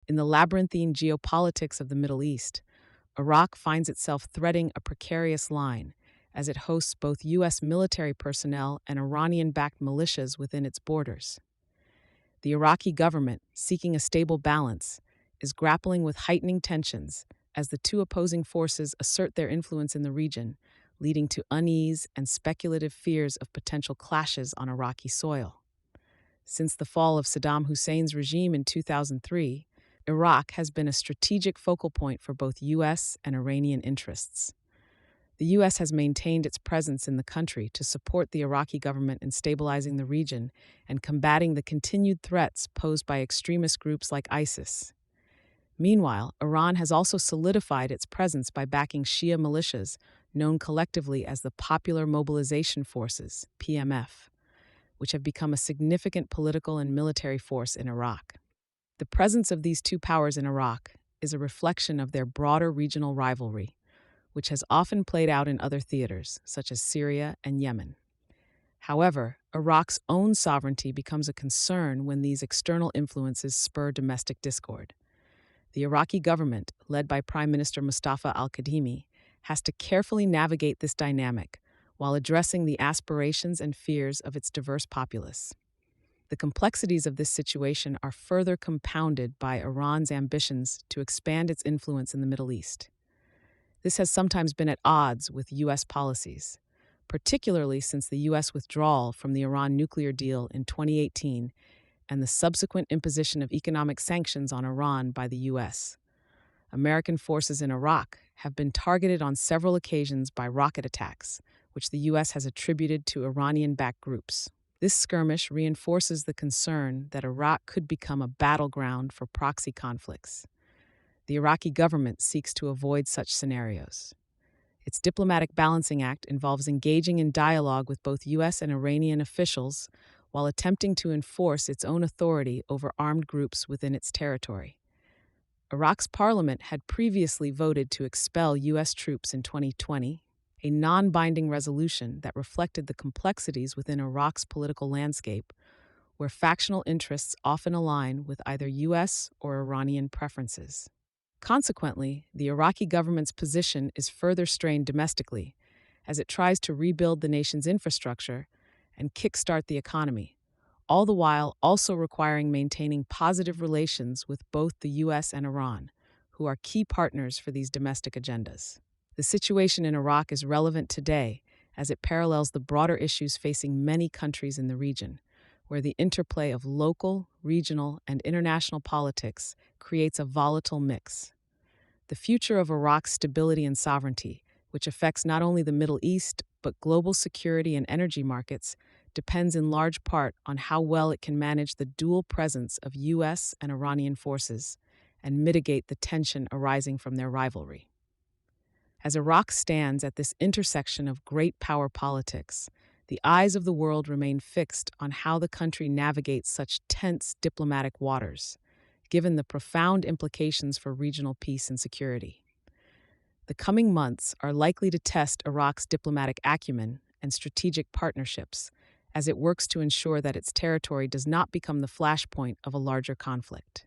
In the labyrinthine geopolitics of the Middle East, Iraq finds itself threading a precarious line as it hosts both U.S. military personnel and Iranian-backed militias within its borders. The Iraqi government, seeking a stable balance, is grappling with heightening tensions as the two opposing forces assert their influence in the region, leading to unease and speculative fears of potential clashes on Iraqi soil. Since the fall of Saddam Hussein's regime in 2003, Iraq has been a strategic focal point for both U.S. and Iranian interests. The U.S. has maintained its presence in the country to support the Iraqi government in stabilizing the region and combating the continued threats posed by extremist groups like ISIS. Meanwhile, Iran has also solidified its presence by backing Shia militias, known collectively as the Popular Mobilization Forces, PMF, which have become a significant political and military force in Iraq. The presence of these two powers in Iraq is a reflection of their broader regional rivalry, which has often played out in other theaters, such as Syria and Yemen. However, Iraq's own sovereignty becomes a concern when these external influences spur domestic discord. The Iraqi government, led by Prime Minister Mustafa al-Kadhimi, has to carefully navigate this dynamic while addressing the aspirations and fears of its diverse populace. The complexities of this situation are further compounded by Iran's ambitions to expand its influence in the Middle East. This has sometimes been at odds with U.S. policies, particularly since the U.S. withdrawal from the Iran nuclear deal in 2018 and the subsequent imposition of economic sanctions on Iran by the U.S. American forces in Iraq have been targeted on several occasions by rocket attacks, which the U.S. has attributed to Iranian-backed groups. This skirmish reinforces the concern that Iraq could become a battleground for proxy conflicts. The Iraqi government seeks to avoid such scenarios. Its diplomatic balancing act involves engaging in dialogue with both U.S. and Iranian officials while attempting to enforce its own authority over armed groups within its territory. Iraq's parliament had previously voted to expel U.S. troops in 2020, a non-binding resolution that reflected the complexities within Iraq's political landscape, where factional interests often align with either U.S. or Iranian preferences. Consequently, the Iraqi government's position is further strained domestically as it tries to rebuild the nation's infrastructure and kickstart the economy, all the while also requiring maintaining positive relations with both the U.S. and Iran, who are key partners for these domestic agendas. The situation in Iraq is relevant today as it parallels the broader issues facing many countries in the region, where the interplay of local, regional, and international politics creates a volatile mix. The future of Iraq's stability and sovereignty, which affects not only the Middle East but global security and energy markets, depends in large part on how well it can manage the dual presence of U.S. and Iranian forces and mitigate the tension arising from their rivalry. As Iraq stands at this intersection of great power politics, the eyes of the world remain fixed on how the country navigates such tense diplomatic waters, given the profound implications for regional peace and security. The coming months are likely to test Iraq's diplomatic acumen and strategic partnerships as it works to ensure that its territory does not become the flashpoint of a larger conflict.